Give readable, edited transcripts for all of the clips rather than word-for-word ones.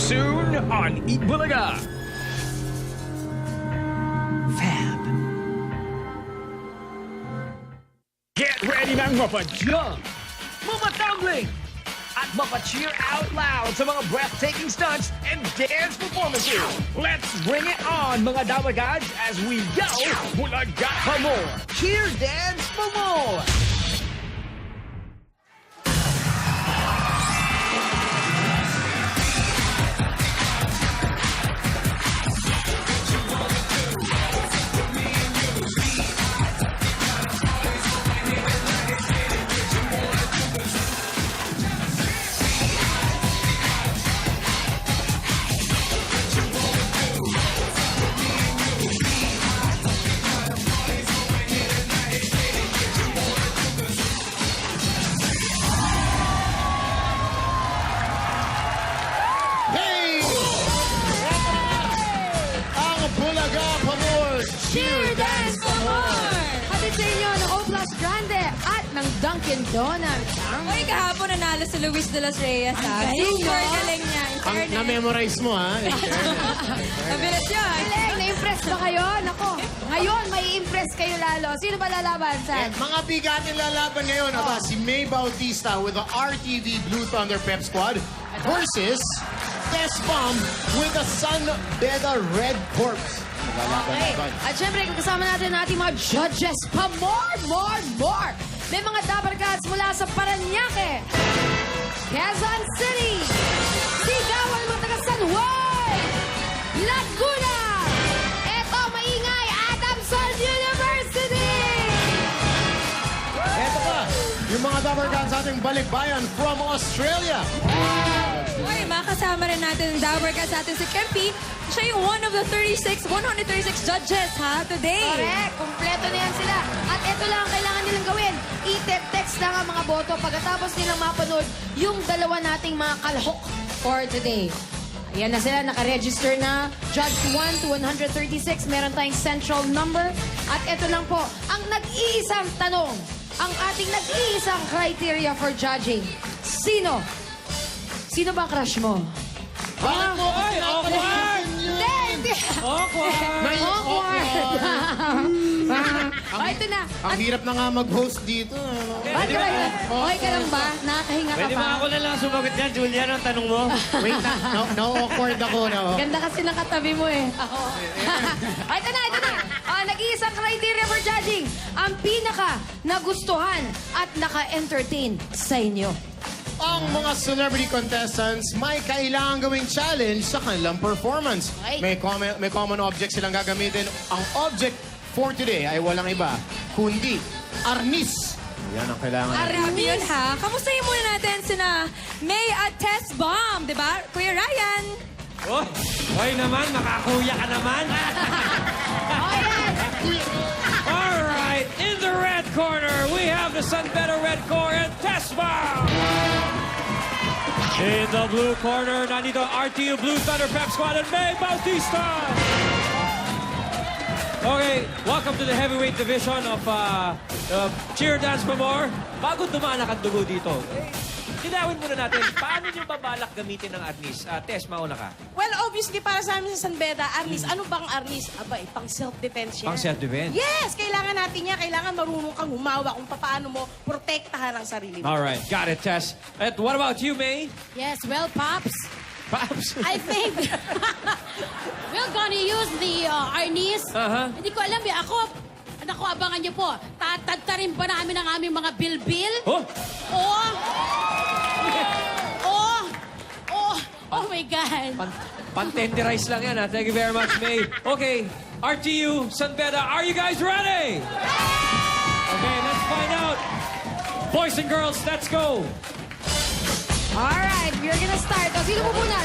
Soon on Eat Bulaga. Fab. Get ready ng mapa-jump, mapa-tumbling, at mapa-cheer out loud sa mga breathtaking stunts and dance performances. Let's bring it on, mga Dawagads, as we go Bulaga pa more. Cheer dance for more. Cheer Dance for More! Hatid sa inyo ng O-Plus Grande at ng Dunkin' Donuts. Uy, kahapon nanalo si Luis de los Reyes, ha? Ang galing, Super no? galing niya. In fairness. Na-memorize mo, ha? Mabilat yun. Galing, na-impress ba kayo? Nako, ngayon may impress kayo lalo. Sino ba lalaban, San? Mga bigatin lalaban ngayon, aba, si May Bautista with the RTV Blue Thunder Pep Squad versus Tess Bomb with the San Beda Red Corps. Okay. At syempre, kasama natin ang ating mga judges pa more. May mga Dabarkads mula sa Paranaque, Quezon City, Sigawan mo taga San Juan, Laguna, eto maingay, Adamson University! Eto pa, yung mga Dabarkan sa ating balikbayan from Australia. Uy, makasama rin natin ang Dauberka sa atin si Kempi. Siya yung one of the 136 judges, ha, today. Correct. Kompleto na yan sila. At ito lang ang kailangan nilang gawin. I-text lang ang mga boto pagkatapos nilang mapanood yung dalawa nating mga kalahok for today. Ayan na sila, nakaregister na. Judge 1 to 136, meron tayong central number. At ito lang po, ang nag-iisang tanong, ang ating nag-iisang criteria for judging. Sino ba ang crush mo? Bakit mo? Ay, awkward! Hindi! Awkward! Oh, ito na. Ang hirap na nga mag-host dito. Ba't ka ba? Okay ka lang ba? Nakakahinga ka Pwede pa? ba ako na lang sumagot niyan, Julian, ang tanong mo? Wait na, na-awkward ako. Ganda kasi ng katabi mo eh. Ako. Ito na. Nag-iisang criteria for judging. Ang pinaka nagustuhan at naka-entertain sa inyo. Ang mga celebrity contestants may kailangan gawing challenge sa kanilang performance. Okay. May common object silang gagamitin. Ang object for today ay walang iba, kundi arnis. Yan ang kailangan. Grabe yun, ha? Kamustahin muna natin sina May at Tess Bomb, di ba? Kuya Ryan. Oh, hoy naman, makakuya ka naman. All right, in the red corner, we have the San Beda Red Corps and Tess Bomb. In the blue corner, nandito RTU Blue Thunder Pep Squad and May Bautista. Okay, welcome to the heavyweight division of Cheer Dance for More. Bago dumaan ang dugo dito, dinawin muna natin, paano nyo babalak gamitin ng arnis? Tess, mauna ka. Well, obviously, para sa amin sa San Beda, arnis. Ano bang arnis? Aba, pang self-defense yan. Pang self-defense? Yes! Kailangan natin yan. Kailangan marunong kang humawa kung paano mo protektahan ang sarili mo. All right, got it, Tess. And what about you, May? Yes, well, Pops, Pops? I think we're gonna use the arnis. Hindi ko alam eh. Ako, abangan niyo po. Tatadtarin pa namin ang aming mga bilbil. Oh! Oh my God. Pan-tenderize lang yan, ha? Thank you very much, May. Okay, RTU, San Beda, are you guys ready? Okay, let's find out. Boys and girls, let's go. Alright, we're gonna start. O, sino po muna?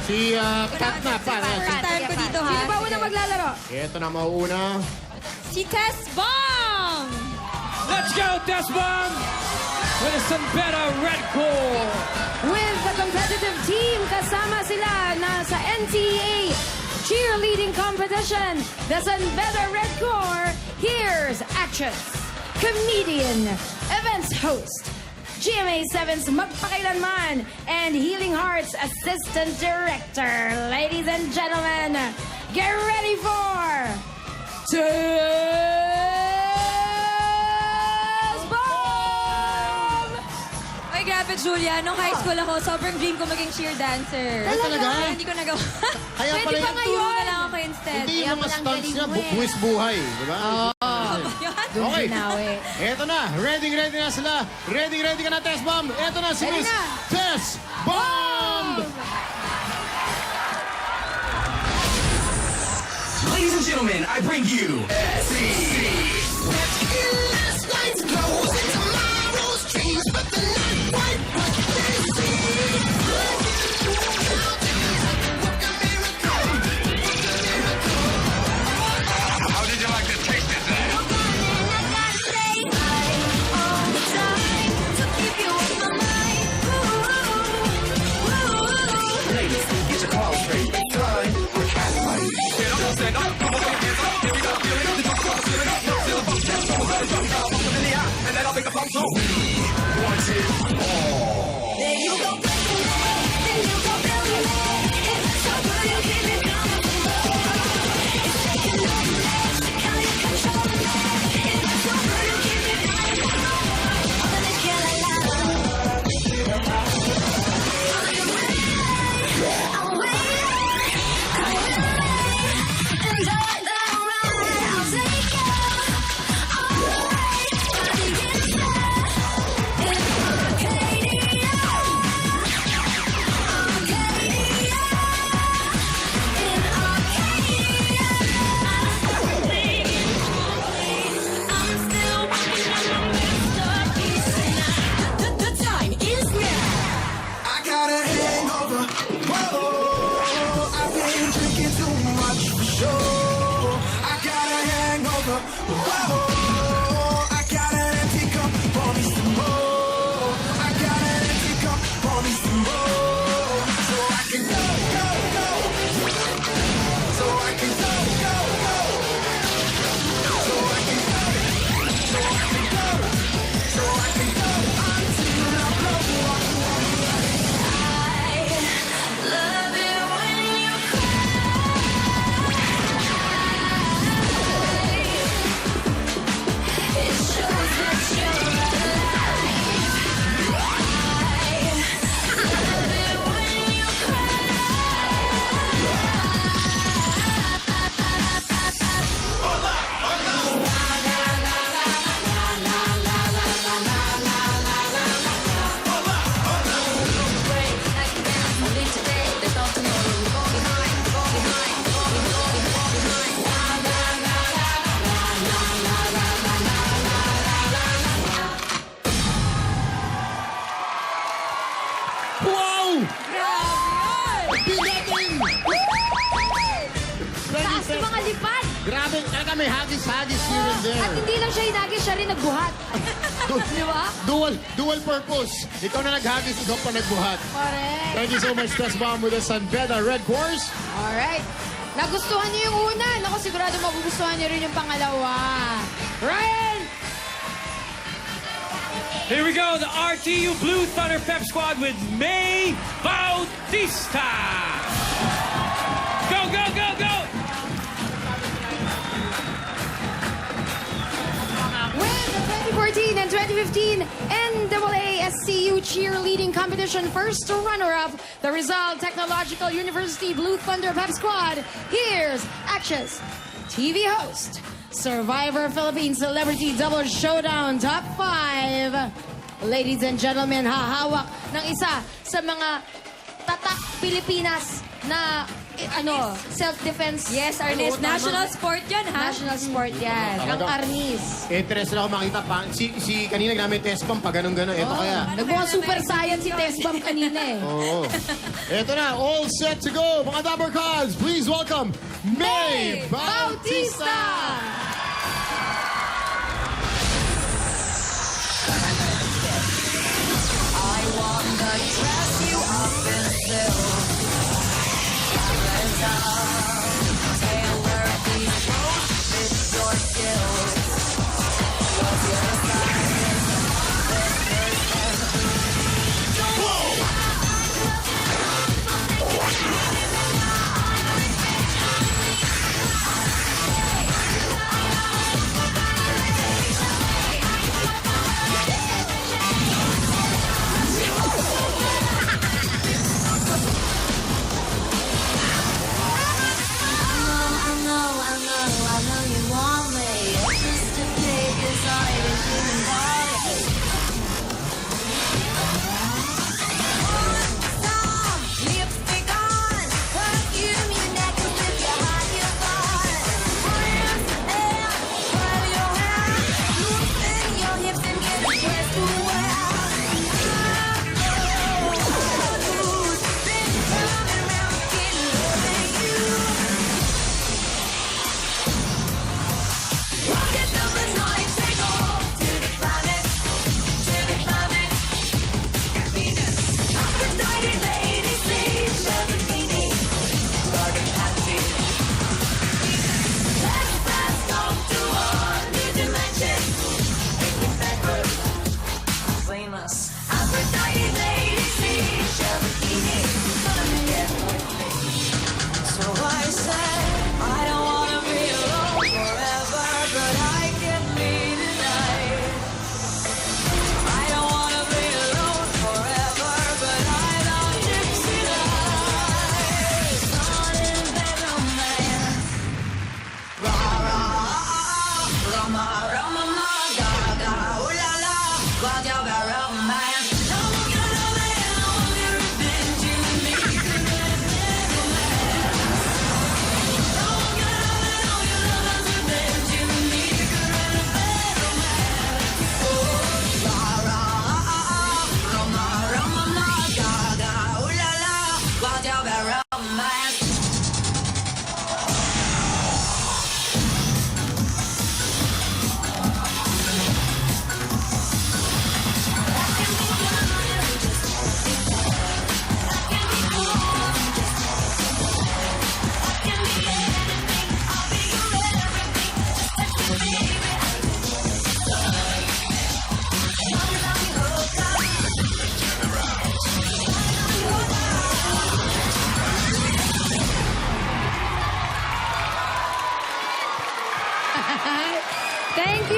Si Kat na, First time ko dito, ha? Sino ba una maglalaro? Ito na mauuna. Si Tess Bomb. Let's go, Tess Bomb! With the San Beda Red Corps. With the competitive team, kasama sila na sa NCAA cheerleading competition, the San Beda Red Corps. Here's actress, comedian, events host, GMA7's Magpakailanman, and Healing Hearts Assistant Director. Ladies and gentlemen, get ready for Test Bomb! Ay, grabe, Julia. Nung high school ako, sobrang dream ko maging cheer dancer. Talaga? Kaya hindi ko nagawa. Kaya Pwede pala pa yung ngayon. na lang ako instead. Hindi Kaya yung mga walang stunts galing niya, mo eh. buwis buhay. Diba? Doon Okay. binawi. Eto na, ready na sila. Ready ka na, Test Bomb. Eto na si Ready Miss na. Test Bomb! Ladies and gentlemen, I bring you How did you like to taste it then? Ladies, get your call straight. Time for cat fight. Get up, stand up, come on, hands up. Here we go, here we go. The jump up, here we go. Feel the bump, jump up, up in the air, and then I'll make a pump. So, 1, 2, all. There you go, there you go, building it. It's so good, you keep it coming from below. It's taking over next, how you control it. It's so good, you keep it coming from below. I'm gonna kill it loud. I'm waiting, and all that I'm right, I'll take you. Alright, body gets set in Arcadia. I got a hangover. Whoa, I've been drinking too much for sure. I got a hangover. Whoa, I got an empty cup. Pour me some more. I got an empty cup. Pour me some more. So I can go, go, go. So I can go, go, go. So I can go. So I can go. So I can go until I blow up. Love it when you cry. It shows that you're alive. Love it when you Wow! Grabe yun! Bigatin! Taas ng mga lipad. Grabe, talaga may hagis-hagis here and there. At hindi lang siya hinagis, siya rin nagbuhat. Di ba? Dual purpose. Ikaw na naghagis, ikaw pa nagbuhat. Correct. Thank you so much, Test Bomb with the San Beda Red Course. Alright. Nagustuhan niyo yung una. Naku, sigurado magugustuhan niyo rin yung pangalawa. Ryan! Here we go, the RTU Blue Thunder Pep Squad with May Bautista. Go, go, go, go! With the 2014 and 2015 NAASCU cheerleading competition first runner-up, the Rizal Technological University Blue Thunder Pep Squad. Here's Actress, TV host, Survivor Philippines Celebrity Double Showdown Top 5. Ladies and gentlemen, hahawak ng isa sa mga tatak Pilipinas na self-defense. Yes, Arnis. Oo, tama. National sport yan, ha? National sport yan. Ang Talaga. Arnis. Interested ako makita pa. Si kanina namin Test Bomb, pa ganun-ganun. Ito kaya. Nagmukhang super science si Test Bomb kanina eh. Oo. Ito na, all set to go. Mga Dabber Cards, please welcome May Bautista! I wanna dress you up in silk. Tailor these clothes fit your skills. 'Cause you're a scientist, this is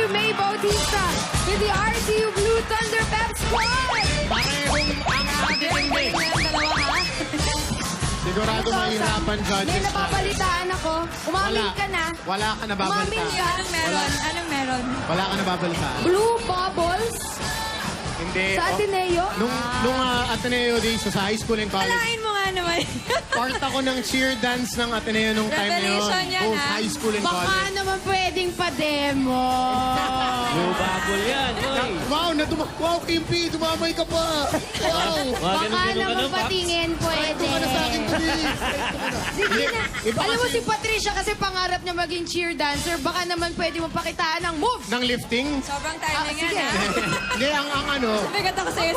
you, May Bautista, with the RTU Blue Thunder Pep Squad! Parehong ang ating Galing na yung dalawa, ha? Sigurado mahirapan May judges na. napapalitaan ako. Umamin ka na. Wala ka Umamin nababalitaan. ka. Anong meron? Anong meron? Wala ka nababalitaan. Blue Bubbles Hindi. sa Ateneo. Nung Ateneo days, sa high school and college, Alain mo nga naman. part ako ng cheer dance ng Ateneo nung time na yun. Revelation yan, Both ha? high school and Baka college. naman pwedeng pa-demo. Blue bubble yan. Oy. Wow, Kimpi, dumamay ka pa. Wow. Baka ganun-ganun naman ka nun, Paps. patingin pwede. Ito ka na sa akin today. Sige na. Iba Alam mo kasi- si Patricia kasi pangarap niya maging cheer dancer. Baka naman pwede mo pakitaan ng move. Ng lifting? Sobrang Ah, timing sige. yan, ha? Hindi, ang ano, Bigat ako sa'yo.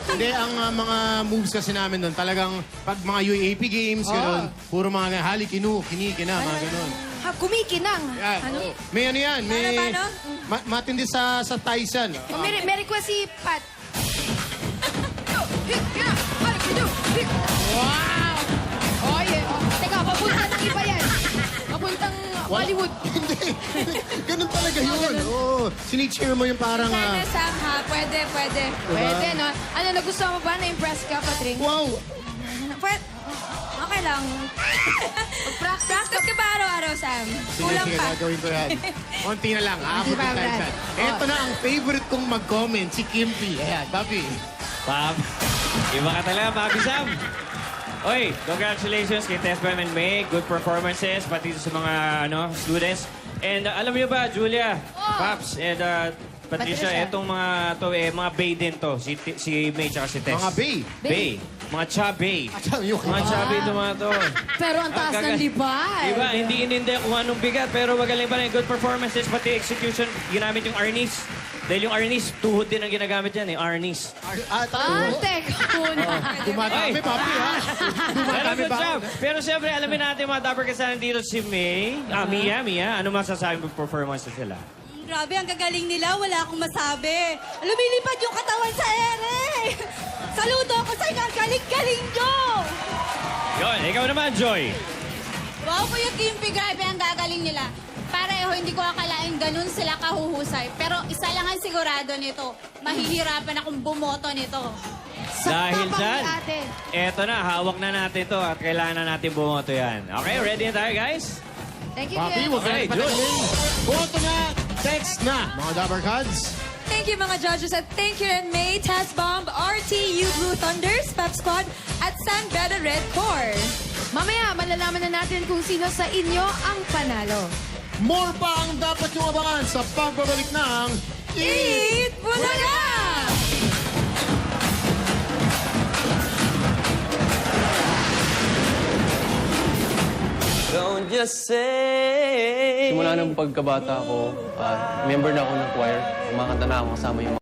hindi, ang mga moves kasi namin doon, talagang pag mga UAP games, gano'n, puro mga halikinu, kinikina, mga gano'n. Ha, kumikinang. Yan. May ano yan, may... Paano? matindi sa Tyson. Oh, may request si Pat. Wow! Oh, yeah. Teka, papunta ng iba yan. Papuntang Hollywood. Hindi. Ganun talaga yun. Oo. Sinicheer mo yung parang... Sana, Sam, ha? Pwede. Pwede, no? Ano, nagustuhan mo ba? Na-impress ka, Patring? Wow! Pwede. Okay lang. Practice ka ba araw-araw, Sam? Sige, Kulang sige, pa. gagawin ko yan. Konti na lang. Konti pa, Aabot tayo Brad. dyan. Ito na ang favorite kong mag-comment, si Kimpi. Ayan, Papi. Pab, iba ka talaga, Papi Sam. Oy, congratulations kay Tesbam and May. Good performances, pati sa mga students. And alam niyo ba, Julia, Paps, and Patricia, Patricia. etong mga mga bay din to. Si May tsaka si Tess. Mga bay. Bay. Mga chabay. Yung Mga chabay ito mga to. Pero ang taas ng libay. Diba, hindi ininde kung anong bigat, pero magaling pa rin. Good performances, pati execution. Ginamit yung Arnis. Dahil yung Arnis, tuhod din ang ginagamit yan eh. Arnis. Teka muna. Dumadami, Ay. Papi, ha? Pero Dumadami good ba? job. Pero siyempre, alamin natin mga dapper kasama dito si May. Mia. Ano masasabi mo performance sila? Grabe, ang gagaling nila. Wala akong masabi. Lumilipad yung katawan sa ere. Saludo ako sa inyo. Ang galing-galing nyo. Yun, ikaw naman, Joy. Wow, Kuya Kimpi, grabe ang gagaling nila. Pareho, hindi ko akalain ganun sila kahuhusay. Pero isa lang ang sigurado nito, mahihirapan akong bumoto nito. Dahil Tapang dyan, ni ate. eto na, hawak na natin to at kailangan na natin bumoto yan. Okay, ready na tayo, guys? Thank you, Papi, Kuya. huwag ka Okay, na patagalin. Boto na, text na, mga Dabber Cards. Thank you, mga judges. At thank you rin May, Taz Bomb, RTU Blue Thunders, Pep Squad, at San Beda Red Corps. Mamaya, malalaman na natin kung sino sa inyo ang panalo. More pa ang dapat yung abangan sa pagbabalik ng Eat Bulaga! Don't just say... Simula ng pagkabata ko, member na ako ng choir. Kumakanta na ako kasama yung